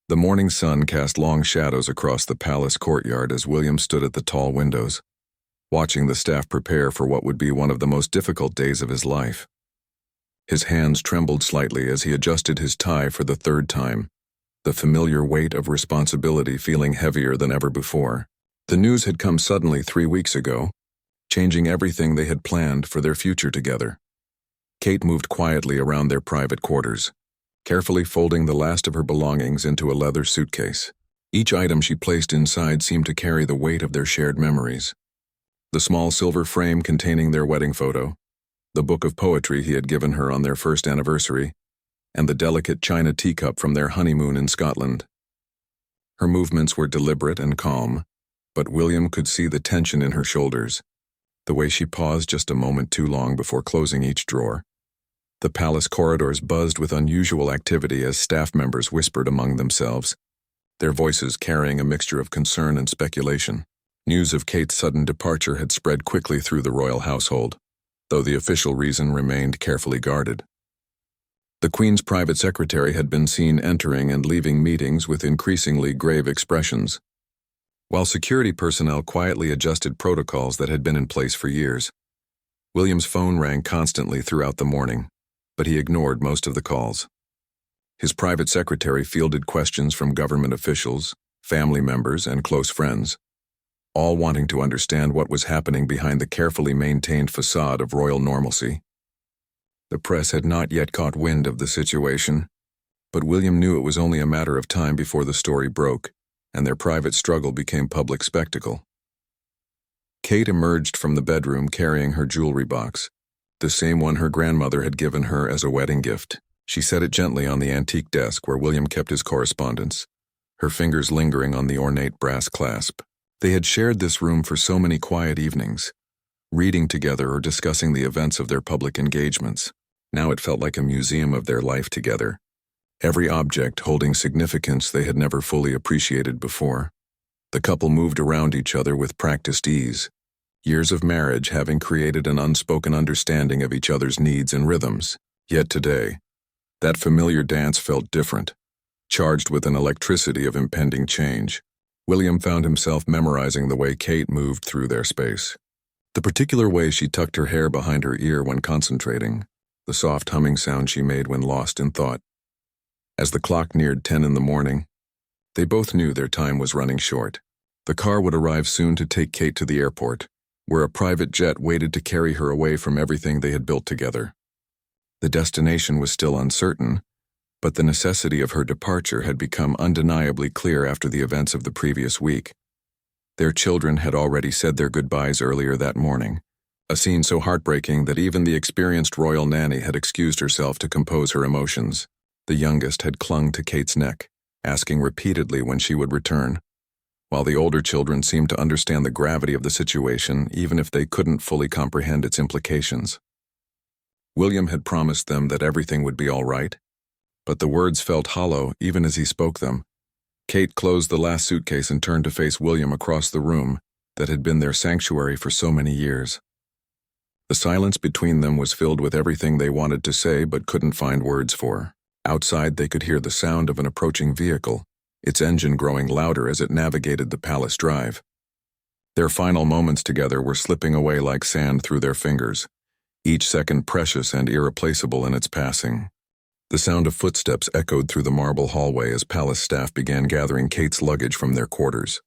The morning sun cast long shadows across the palace courtyard as William stood at the tall windows, watching the staff prepare for what would be one of the most difficult days of his life. His hands trembled slightly as he adjusted his tie for the third time, the familiar weight of responsibility feeling heavier than ever before. The news had come suddenly 3 weeks ago, changing everything they had planned for their future together. Kate moved quietly around their private quarters, carefully folding the last of her belongings into a leather suitcase. Each item she placed inside seemed to carry the weight of their shared memories. The small silver frame containing their wedding photo, the book of poetry he had given her on their first anniversary, and the delicate china teacup from their honeymoon in Scotland. Her movements were deliberate and calm, but William could see the tension in her shoulders, the way she paused just a moment too long before closing each drawer. The palace corridors buzzed with unusual activity as staff members whispered among themselves, their voices carrying a mixture of concern and speculation. News of Kate's sudden departure had spread quickly through the royal household, though the official reason remained carefully guarded. The Queen's private secretary had been seen entering and leaving meetings with increasingly grave expressions, while security personnel quietly adjusted protocols that had been in place for years. William's phone rang constantly throughout the morning, but he ignored most of the calls. His private secretary fielded questions from government officials, family members, and close friends, all wanting to understand what was happening behind the carefully maintained facade of royal normalcy. The press had not yet caught wind of the situation, but William knew it was only a matter of time before the story broke, and their private struggle became public spectacle. Kate emerged from the bedroom carrying her jewelry box, the same one her grandmother had given her as a wedding gift. She set it gently on the antique desk where William kept his correspondence, her fingers lingering on the ornate brass clasp. They had shared this room for so many quiet evenings, reading together or discussing the events of their public engagements. Now it felt like a museum of their life together, every object holding significance they had never fully appreciated before. The couple moved around each other with practiced ease, years of marriage having created an unspoken understanding of each other's needs and rhythms. Yet today, that familiar dance felt different, charged with an electricity of impending change. William found himself memorizing the way Kate moved through their space. The particular way she tucked her hair behind her ear when concentrating, the soft humming sound she made when lost in thought. As the clock neared 10 in the morning, they both knew their time was running short. The car would arrive soon to take Kate to the airport, where a private jet waited to carry her away from everything they had built together. The destination was still uncertain, but the necessity of her departure had become undeniably clear after the events of the previous week. Their children had already said their goodbyes earlier that morning, a scene so heartbreaking that even the experienced royal nanny had excused herself to compose her emotions. The youngest had clung to Kate's neck, asking repeatedly when she would return, while the older children seemed to understand the gravity of the situation even if they couldn't fully comprehend its implications. William had promised them that everything would be all right, but the words felt hollow even as he spoke them. Kate closed the last suitcase and turned to face William across the room that had been their sanctuary for so many years. The silence between them was filled with everything they wanted to say but couldn't find words for. Outside, they could hear the sound of an approaching vehicle, its engine growing louder as it navigated the palace drive. Their final moments together were slipping away like sand through their fingers, each second precious and irreplaceable in its passing. The sound of footsteps echoed through the marble hallway as palace staff began gathering Kate's luggage from their quarters.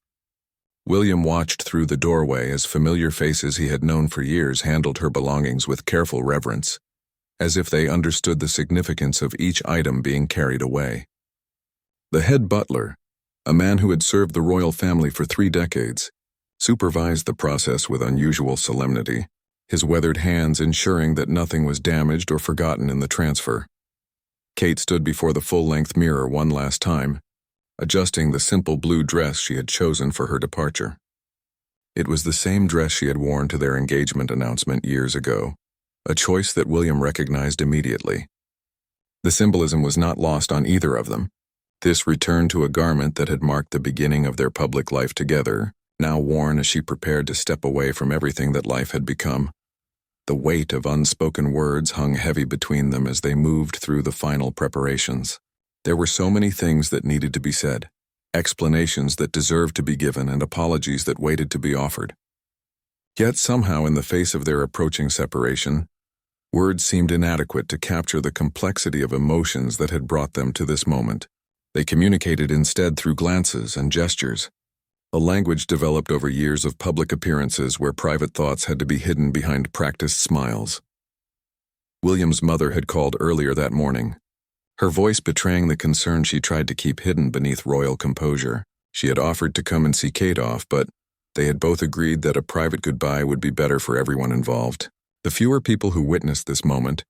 William watched through the doorway as familiar faces he had known for years handled her belongings with careful reverence, as if they understood the significance of each item being carried away. The head butler, a man who had served the royal family for 3 decades, supervised the process with unusual solemnity, his weathered hands ensuring that nothing was damaged or forgotten in the transfer. Kate stood before the full-length mirror one last time, adjusting the simple blue dress she had chosen for her departure. It was the same dress she had worn to their engagement announcement years ago, a choice that William recognized immediately. The symbolism was not lost on either of them. This return to a garment that had marked the beginning of their public life together, now worn as she prepared to step away from everything that life had become. The weight of unspoken words hung heavy between them as they moved through the final preparations. There were so many things that needed to be said, explanations that deserved to be given, and apologies that waited to be offered. Yet somehow, in the face of their approaching separation, words seemed inadequate to capture the complexity of emotions that had brought them to this moment. They communicated instead through glances and gestures, a language developed over years of public appearances where private thoughts had to be hidden behind practiced smiles. William's mother had called earlier that morning, her voice betraying the concern she tried to keep hidden beneath royal composure. She had offered to come and see Kate off, but they had both agreed that a private goodbye would be better for everyone involved. The fewer people who witnessed this moment,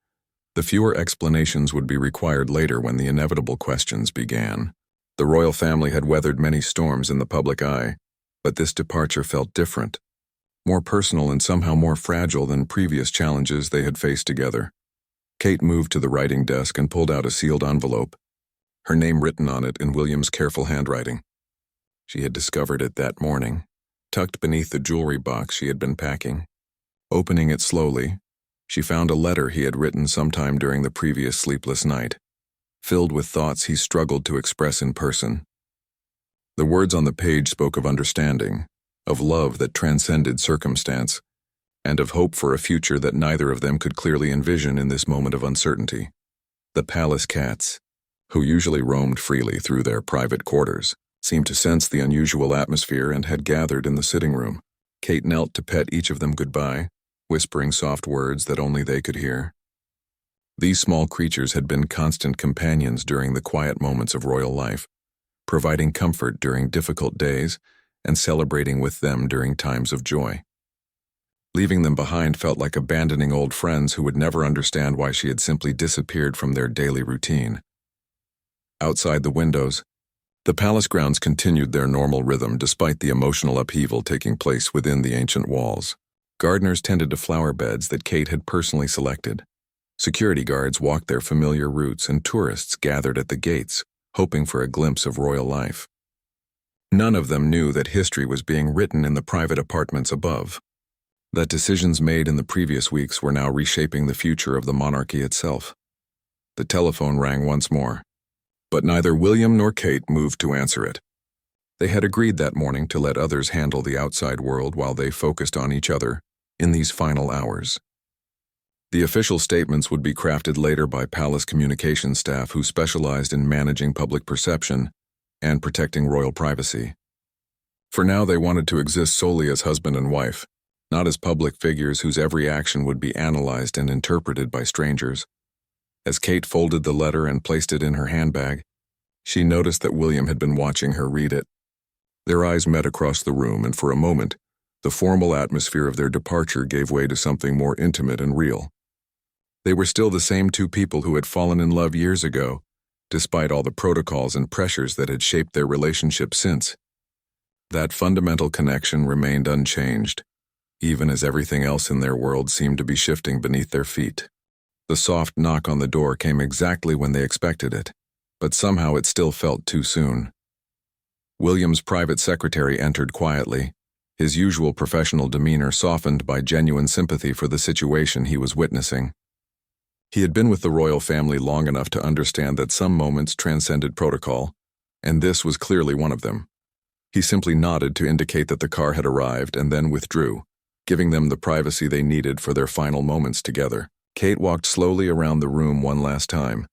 the fewer explanations would be required later when the inevitable questions began. The royal family had weathered many storms in the public eye, but this departure felt different, more personal and somehow more fragile than previous challenges they had faced together. Kate moved to the writing desk and pulled out a sealed envelope, her name written on it in William's careful handwriting. She had discovered it that morning, tucked beneath the jewelry box she had been packing. Opening it slowly, she found a letter he had written sometime during the previous sleepless night, filled with thoughts he struggled to express in person. The words on the page spoke of understanding, of love that transcended circumstance, and of hope for a future that neither of them could clearly envision in this moment of uncertainty. The palace cats, who usually roamed freely through their private quarters, seemed to sense the unusual atmosphere and had gathered in the sitting room. Kate knelt to pet each of them goodbye, whispering soft words that only they could hear. These small creatures had been constant companions during the quiet moments of royal life, providing comfort during difficult days and celebrating with them during times of joy. Leaving them behind felt like abandoning old friends who would never understand why she had simply disappeared from their daily routine. Outside the windows, the palace grounds continued their normal rhythm despite the emotional upheaval taking place within the ancient walls. Gardeners tended to flower beds that Kate had personally selected. Security guards walked their familiar routes, and tourists gathered at the gates, hoping for a glimpse of royal life. None of them knew that history was being written in the private apartments above, that decisions made in the previous weeks were now reshaping the future of the monarchy itself. The telephone rang once more, but neither William nor Kate moved to answer it. They had agreed that morning to let others handle the outside world while they focused on each other in these final hours. The official statements would be crafted later by palace communications staff who specialized in managing public perception and protecting royal privacy. For now, they wanted to exist solely as husband and wife, not as public figures whose every action would be analyzed and interpreted by strangers. As Kate folded the letter and placed it in her handbag, she noticed that William had been watching her read it. Their eyes met across the room, and for a moment, the formal atmosphere of their departure gave way to something more intimate and real. They were still the same two people who had fallen in love years ago, despite all the protocols and pressures that had shaped their relationship since. That fundamental connection remained unchanged, even as everything else in their world seemed to be shifting beneath their feet. The soft knock on the door came exactly when they expected it, but somehow it still felt too soon. William's private secretary entered quietly, his usual professional demeanor softened by genuine sympathy for the situation he was witnessing. He had been with the royal family long enough to understand that some moments transcended protocol, and this was clearly one of them. He simply nodded to indicate that the car had arrived and then withdrew, giving them the privacy they needed for their final moments together. Kate walked slowly around the room one last time,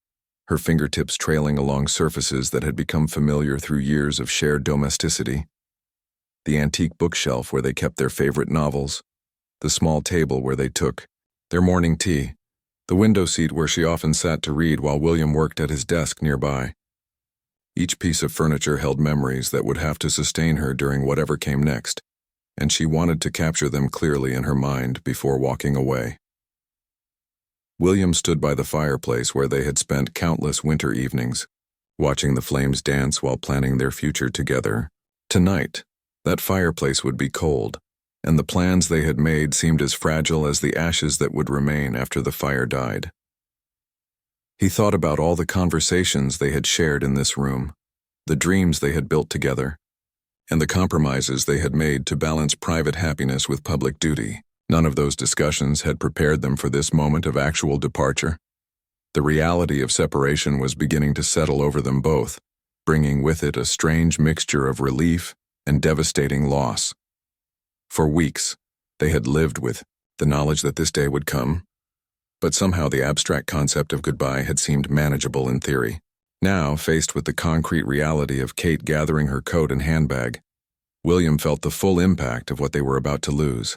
her fingertips trailing along surfaces that had become familiar through years of shared domesticity. The antique bookshelf where they kept their favorite novels, the small table where they took their morning tea, the window seat where she often sat to read while William worked at his desk nearby. Each piece of furniture held memories that would have to sustain her during whatever came next, and she wanted to capture them clearly in her mind before walking away. William stood by the fireplace where they had spent countless winter evenings, watching the flames dance while planning their future together. Tonight, that fireplace would be cold, and the plans they had made seemed as fragile as the ashes that would remain after the fire died. He thought about all the conversations they had shared in this room, the dreams they had built together, and the compromises they had made to balance private happiness with public duty. None of those discussions had prepared them for this moment of actual departure. The reality of separation was beginning to settle over them both, bringing with it a strange mixture of relief and devastating loss. For weeks, they had lived with the knowledge that this day would come, but somehow the abstract concept of goodbye had seemed manageable in theory. Now, faced with the concrete reality of Kate gathering her coat and handbag, William felt the full impact of what they were about to lose.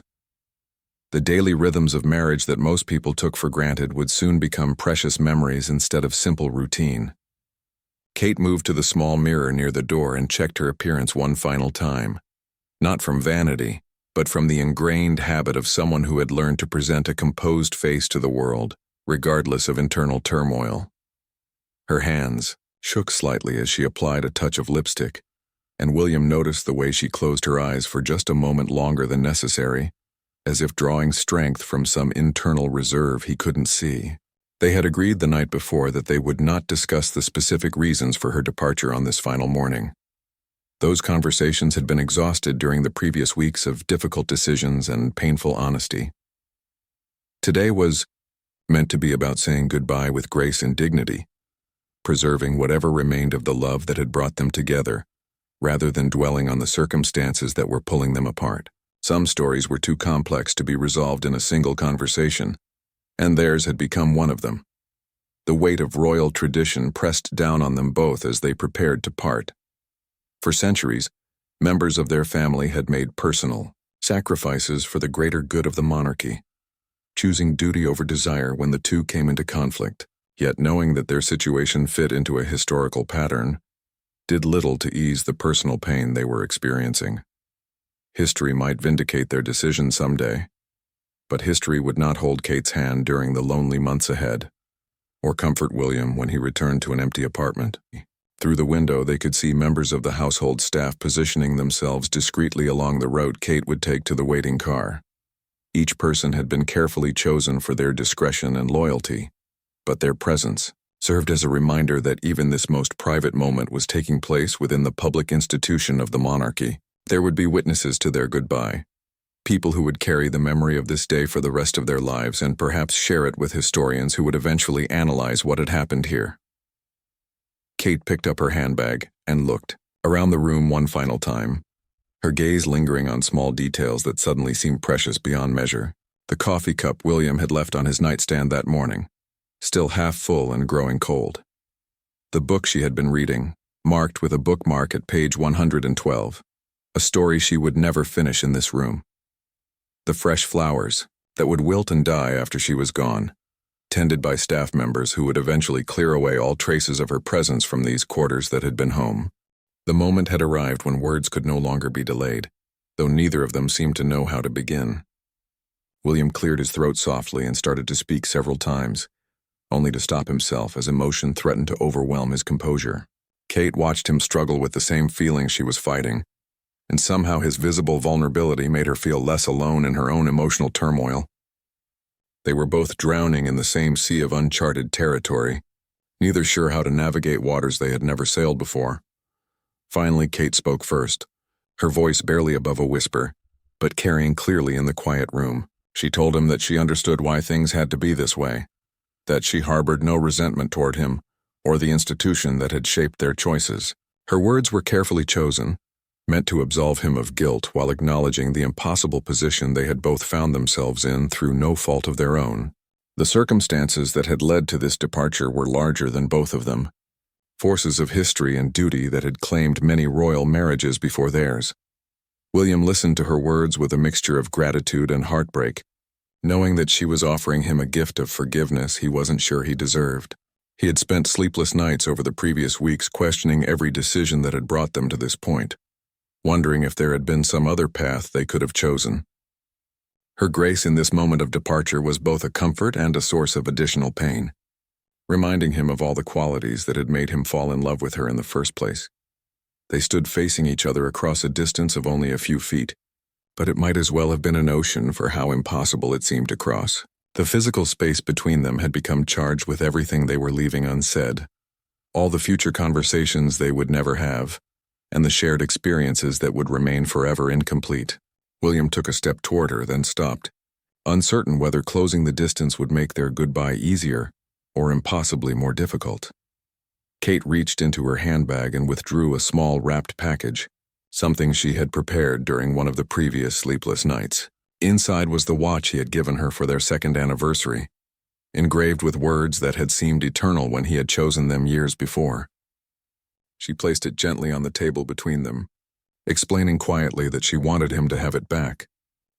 The daily rhythms of marriage that most people took for granted would soon become precious memories instead of simple routine. Kate moved to the small mirror near the door and checked her appearance one final time, not from vanity, but from the ingrained habit of someone who had learned to present a composed face to the world, regardless of internal turmoil. Her hands shook slightly as she applied a touch of lipstick, and William noticed the way she closed her eyes for just a moment longer than necessary, as if drawing strength from some internal reserve he couldn't see. They had agreed the night before that they would not discuss the specific reasons for her departure on this final morning. Those conversations had been exhausted during the previous weeks of difficult decisions and painful honesty. Today was meant to be about saying goodbye with grace and dignity, preserving whatever remained of the love that had brought them together, rather than dwelling on the circumstances that were pulling them apart. Some stories were too complex to be resolved in a single conversation, and theirs had become one of them. The weight of royal tradition pressed down on them both as they prepared to part. For centuries, members of their family had made personal sacrifices for the greater good of the monarchy, choosing duty over desire when the two came into conflict, yet knowing that their situation fit into a historical pattern did little to ease the personal pain they were experiencing. History might vindicate their decision someday, but history would not hold Kate's hand during the lonely months ahead, or comfort William when he returned to an empty apartment. Through the window, they could see members of the household staff positioning themselves discreetly along the road Kate would take to the waiting car. Each person had been carefully chosen for their discretion and loyalty, but their presence served as a reminder that even this most private moment was taking place within the public institution of the monarchy. There would be witnesses to their goodbye, people who would carry the memory of this day for the rest of their lives and perhaps share it with historians who would eventually analyze what had happened here. Kate picked up her handbag and looked around the room one final time, her gaze lingering on small details that suddenly seemed precious beyond measure. The coffee cup William had left on his nightstand that morning, still half full and growing cold. The book she had been reading, marked with a bookmark at page 112, a story she would never finish in this room. The fresh flowers that would wilt and die after she was gone, tended by staff members who would eventually clear away all traces of her presence from these quarters that had been home. The moment had arrived when words could no longer be delayed, though neither of them seemed to know how to begin. William cleared his throat softly and started to speak several times, only to stop himself as emotion threatened to overwhelm his composure. Kate watched him struggle with the same feelings she was fighting, and somehow his visible vulnerability made her feel less alone in her own emotional turmoil. They were both drowning in the same sea of uncharted territory, neither sure how to navigate waters they had never sailed before. Finally, Kate spoke first, her voice barely above a whisper, but carrying clearly in the quiet room. She told him that she understood why things had to be this way, that she harbored no resentment toward him or the institution that had shaped their choices. Her words were carefully chosen, meant to absolve him of guilt while acknowledging the impossible position they had both found themselves in through no fault of their own. The circumstances that had led to this departure were larger than both of them, forces of history and duty that had claimed many royal marriages before theirs. William listened to her words with a mixture of gratitude and heartbreak, knowing that she was offering him a gift of forgiveness he wasn't sure he deserved. He had spent sleepless nights over the previous weeks questioning every decision that had brought them to this point, wondering if there had been some other path they could have chosen. Her grace in this moment of departure was both a comfort and a source of additional pain, reminding him of all the qualities that had made him fall in love with her in the first place. They stood facing each other across a distance of only a few feet, but it might as well have been an ocean for how impossible it seemed to cross. The physical space between them had become charged with everything they were leaving unsaid, all the future conversations they would never have, and the shared experiences that would remain forever incomplete. William took a step toward her, then stopped, uncertain whether closing the distance would make their goodbye easier or impossibly more difficult. Kate reached into her handbag and withdrew a small wrapped package, something she had prepared during one of the previous sleepless nights. Inside was the watch he had given her for their second anniversary, engraved with words that had seemed eternal when he had chosen them years before. She placed it gently on the table between them, explaining quietly that she wanted him to have it back,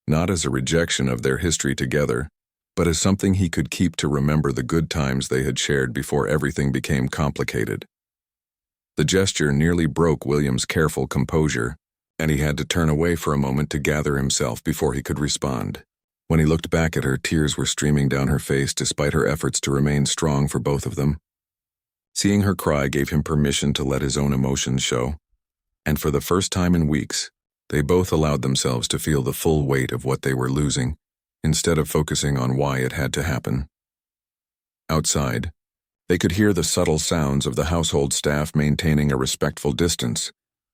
not as a rejection of their history together, but as something he could keep to remember the good times they had shared before everything became complicated. The gesture nearly broke William's careful composure, and he had to turn away for a moment to gather himself before he could respond. When he looked back at her, tears were streaming down her face despite her efforts to remain strong for both of them. Seeing her cry gave him permission to let his own emotions show, and for the first time in weeks, they both allowed themselves to feel the full weight of what they were losing, instead of focusing on why it had to happen. Outside, they could hear the subtle sounds of the household staff maintaining a respectful distance,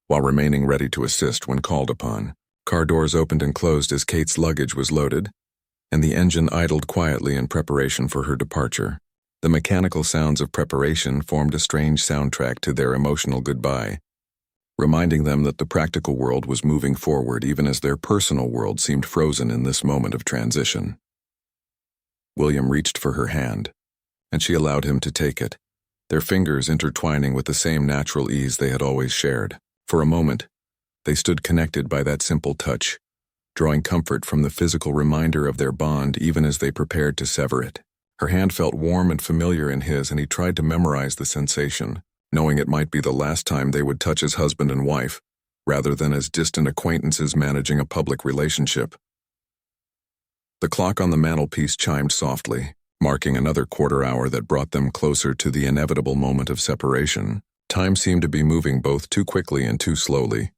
while remaining ready to assist when called upon. Car doors opened and closed as Kate's luggage was loaded, and the engine idled quietly in preparation for her departure. The mechanical sounds of preparation formed a strange soundtrack to their emotional goodbye, reminding them that the practical world was moving forward even as their personal world seemed frozen in this moment of transition. William reached for her hand, and she allowed him to take it, their fingers intertwining with the same natural ease they had always shared. For a moment, they stood connected by that simple touch, drawing comfort from the physical reminder of their bond even as they prepared to sever it. Her hand felt warm and familiar in his, and he tried to memorize the sensation, knowing it might be the last time they would touch as husband and wife, rather than as distant acquaintances managing a public relationship. The clock on the mantelpiece chimed softly, marking another quarter hour that brought them closer to the inevitable moment of separation. Time seemed to be moving both too quickly and too slowly,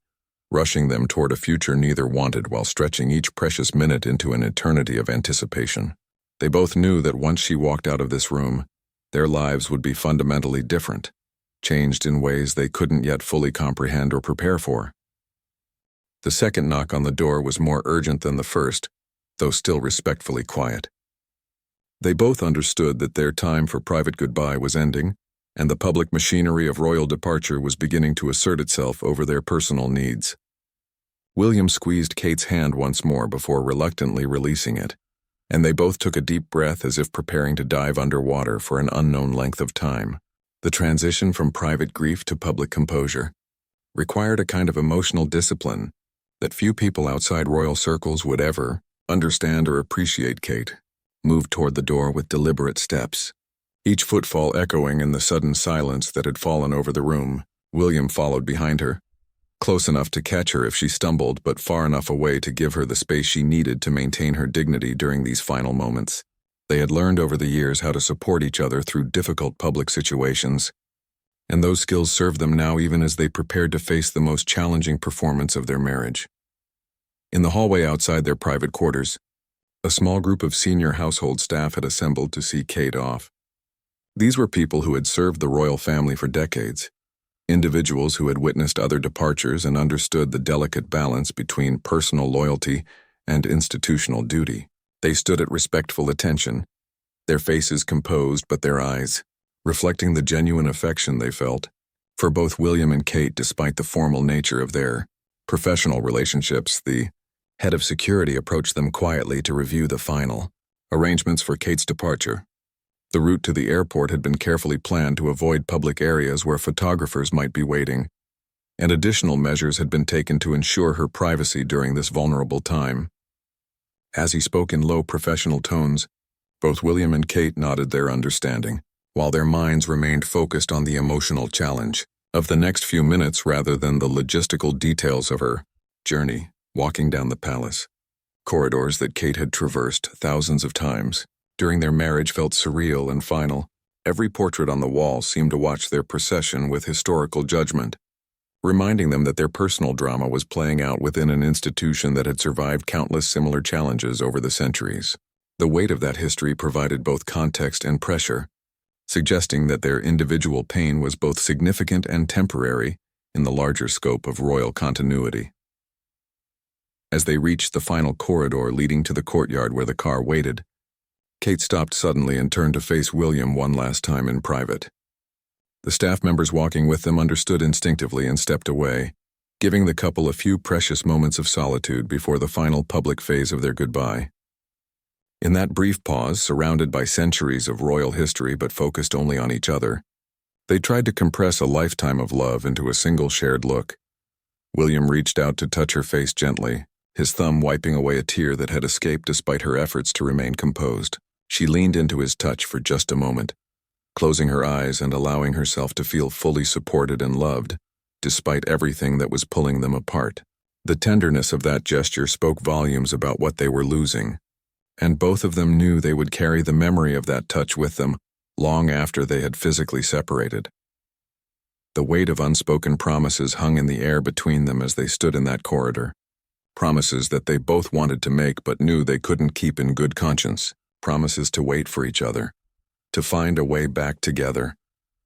rushing them toward a future neither wanted while stretching each precious minute into an eternity of anticipation. They both knew that once she walked out of this room, their lives would be fundamentally different, changed in ways they couldn't yet fully comprehend or prepare for. The second knock on the door was more urgent than the first, though still respectfully quiet. They both understood that their time for private goodbye was ending, and the public machinery of royal departure was beginning to assert itself over their personal needs. William squeezed Kate's hand once more before reluctantly releasing it, and they both took a deep breath as if preparing to dive underwater for an unknown length of time. The transition from private grief to public composure required a kind of emotional discipline that few people outside royal circles would ever understand or appreciate. Kate moved toward the door with deliberate steps, each footfall echoing in the sudden silence that had fallen over the room. William followed behind her, close enough to catch her if she stumbled, but far enough away to give her the space she needed to maintain her dignity during these final moments. They had learned over the years how to support each other through difficult public situations, and those skills served them now even as they prepared to face the most challenging performance of their marriage. In the hallway outside their private quarters, a small group of senior household staff had assembled to see Kate off. These were people who had served the royal family for decades, individuals who had witnessed other departures and understood the delicate balance between personal loyalty and institutional duty. They stood at respectful attention, their faces composed but their eyes reflecting the genuine affection they felt for both William and Kate. Despite the formal nature of their professional relationships, the head of security approached them quietly to review the final arrangements for Kate's departure. The route to the airport had been carefully planned to avoid public areas where photographers might be waiting, and additional measures had been taken to ensure her privacy during this vulnerable time. As he spoke in low professional tones, both William and Kate nodded their understanding, while their minds remained focused on the emotional challenge of the next few minutes rather than the logistical details of her journey, walking down the palace. Corridors that Kate had traversed thousands of times during their marriage felt surreal and final. Every portrait on the wall seemed to watch their procession with historical judgment, reminding them that their personal drama was playing out within an institution that had survived countless similar challenges over the centuries. The weight of that history provided both context and pressure, suggesting that their individual pain was both significant and temporary in the larger scope of royal continuity. As they reached the final corridor leading to the courtyard where the car waited, Kate stopped suddenly and turned to face William one last time in private. The staff members walking with them understood instinctively and stepped away, giving the couple a few precious moments of solitude before the final public phase of their goodbye. In that brief pause, surrounded by centuries of royal history but focused only on each other, they tried to compress a lifetime of love into a single shared look. William reached out to touch her face gently, his thumb wiping away a tear that had escaped despite her efforts to remain composed. She leaned into his touch for just a moment, closing her eyes and allowing herself to feel fully supported and loved, despite everything that was pulling them apart. The tenderness of that gesture spoke volumes about what they were losing, and both of them knew they would carry the memory of that touch with them long after they had physically separated. The weight of unspoken promises hung in the air between them as they stood in that corridor. Promises that they both wanted to make but knew they couldn't keep in good conscience. Promises to wait for each other, to find a way back together,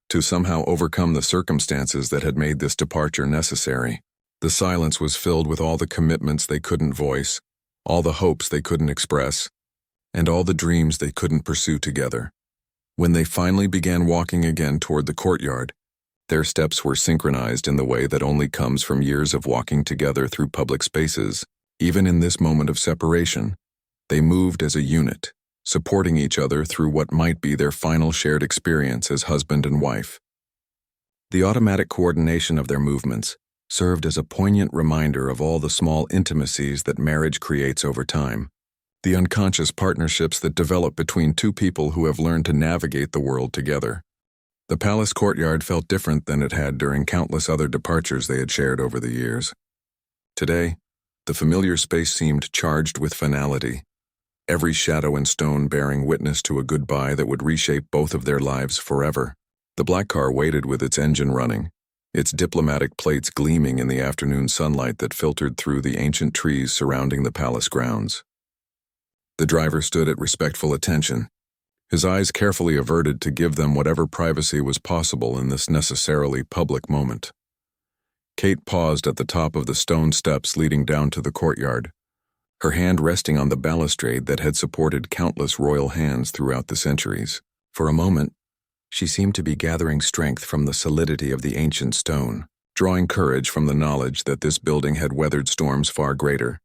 to somehow overcome the circumstances that had made this departure necessary. The silence was filled with all the commitments they couldn't voice, all the hopes they couldn't express, and all the dreams they couldn't pursue together. When they finally began walking again toward the courtyard, their steps were synchronized in the way that only comes from years of walking together through public spaces. Even in this moment of separation, they moved as a unit, supporting each other through what might be their final shared experience as husband and wife. The automatic coordination of their movements served as a poignant reminder of all the small intimacies that marriage creates over time, the unconscious partnerships that develop between two people who have learned to navigate the world together. The palace courtyard felt different than it had during countless other departures they had shared over the years. Today, the familiar space seemed charged with finality, every shadow and stone bearing witness to a goodbye that would reshape both of their lives forever. The black car waited with its engine running, its diplomatic plates gleaming in the afternoon sunlight that filtered through the ancient trees surrounding the palace grounds. The driver stood at respectful attention, his eyes carefully averted to give them whatever privacy was possible in this necessarily public moment. Kate paused at the top of the stone steps leading down to the courtyard, her hand resting on the balustrade that had supported countless royal hands throughout the centuries. For a moment, she seemed to be gathering strength from the solidity of the ancient stone, drawing courage from the knowledge that this building had weathered storms far greater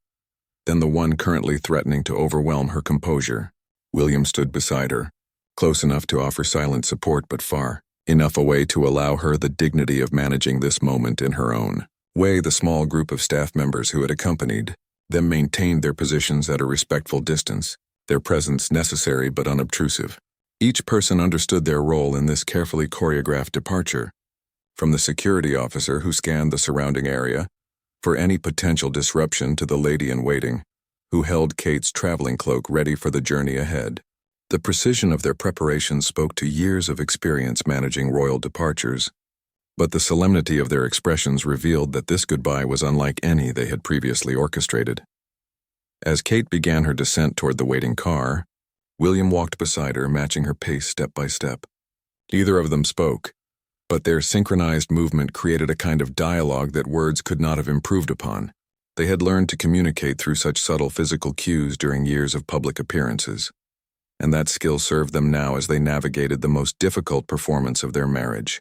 than the one currently threatening to overwhelm her composure. William stood beside her, close enough to offer silent support but far enough away to allow her the dignity of managing this moment in her own way. The small group of staff members who had accompanied them maintained their positions at a respectful distance, their presence necessary but unobtrusive. Each person understood their role in this carefully choreographed departure, from the security officer who scanned the surrounding area for any potential disruption to the lady-in-waiting, who held Kate's traveling cloak ready for the journey ahead. The precision of their preparations spoke to years of experience managing royal departures, but the solemnity of their expressions revealed that this goodbye was unlike any they had previously orchestrated. As Kate began her descent toward the waiting car, William walked beside her, matching her pace step by step. Neither of them spoke, but their synchronized movement created a kind of dialogue that words could not have improved upon. They had learned to communicate through such subtle physical cues during years of public appearances, and that skill served them now as they navigated the most difficult performance of their marriage.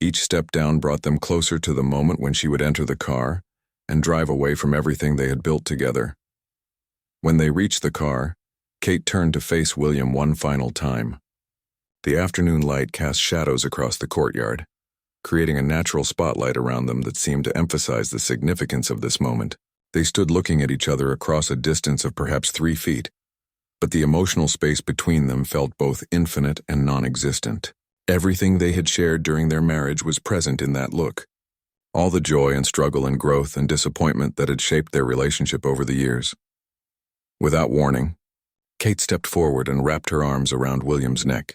Each step down brought them closer to the moment when she would enter the car and drive away from everything they had built together. When they reached the car, Kate turned to face William one final time. The afternoon light cast shadows across the courtyard, creating a natural spotlight around them that seemed to emphasize the significance of this moment. They stood looking at each other across a distance of perhaps 3 feet, but the emotional space between them felt both infinite and non-existent. Everything they had shared during their marriage was present in that look, all the joy and struggle and growth and disappointment that had shaped their relationship over the years. Without warning, Kate stepped forward and wrapped her arms around William's neck,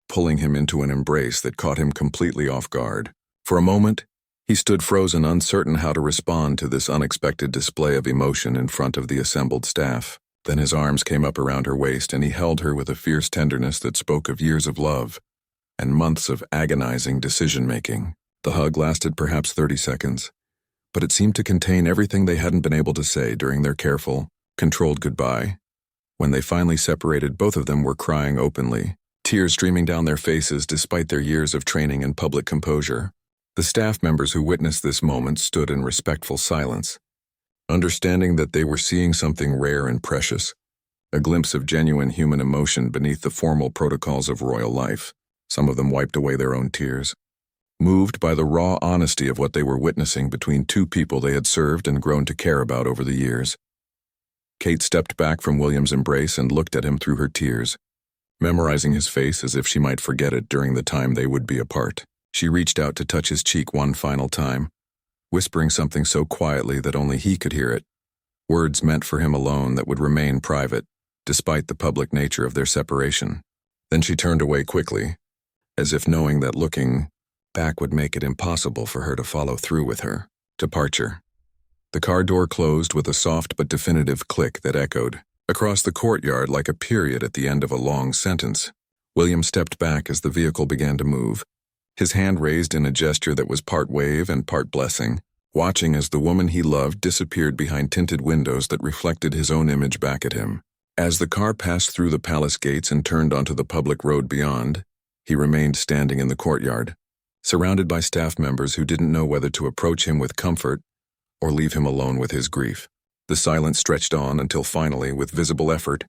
pulling him into an embrace that caught him completely off guard. For a moment, he stood frozen, uncertain how to respond to this unexpected display of emotion in front of the assembled staff. Then his arms came up around her waist and he held her with a fierce tenderness that spoke of years of love and months of agonizing decision-making. The hug lasted perhaps 30 seconds, but it seemed to contain everything they hadn't been able to say during their careful, controlled goodbye. When they finally separated, both of them were crying openly, tears streaming down their faces despite their years of training in public composure. The staff members who witnessed this moment stood in respectful silence, understanding that they were seeing something rare and precious, a glimpse of genuine human emotion beneath the formal protocols of royal life. Some of them wiped away their own tears, moved by the raw honesty of what they were witnessing between two people they had served and grown to care about over the years. Kate stepped back from William's embrace and looked at him through her tears, memorizing his face as if she might forget it during the time they would be apart. She reached out to touch his cheek one final time, whispering something so quietly that only he could hear it, words meant for him alone that would remain private, despite the public nature of their separation. Then she turned away quickly, as if knowing that looking back would make it impossible for her to follow through with her departure. The car door closed with a soft but definitive click that echoed across the courtyard like a period at the end of a long sentence. William stepped back as the vehicle began to move, his hand raised in a gesture that was part wave and part blessing, watching as the woman he loved disappeared behind tinted windows that reflected his own image back at him. As the car passed through the palace gates and turned onto the public road beyond, he remained standing in the courtyard, surrounded by staff members who didn't know whether to approach him with comfort or leave him alone with his grief. The silence stretched on until finally, with visible effort,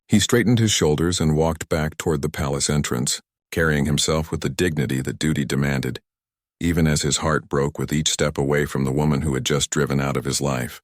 he straightened his shoulders and walked back toward the palace entrance, carrying himself with the dignity that duty demanded, even as his heart broke with each step away from the woman who had just driven out of his life.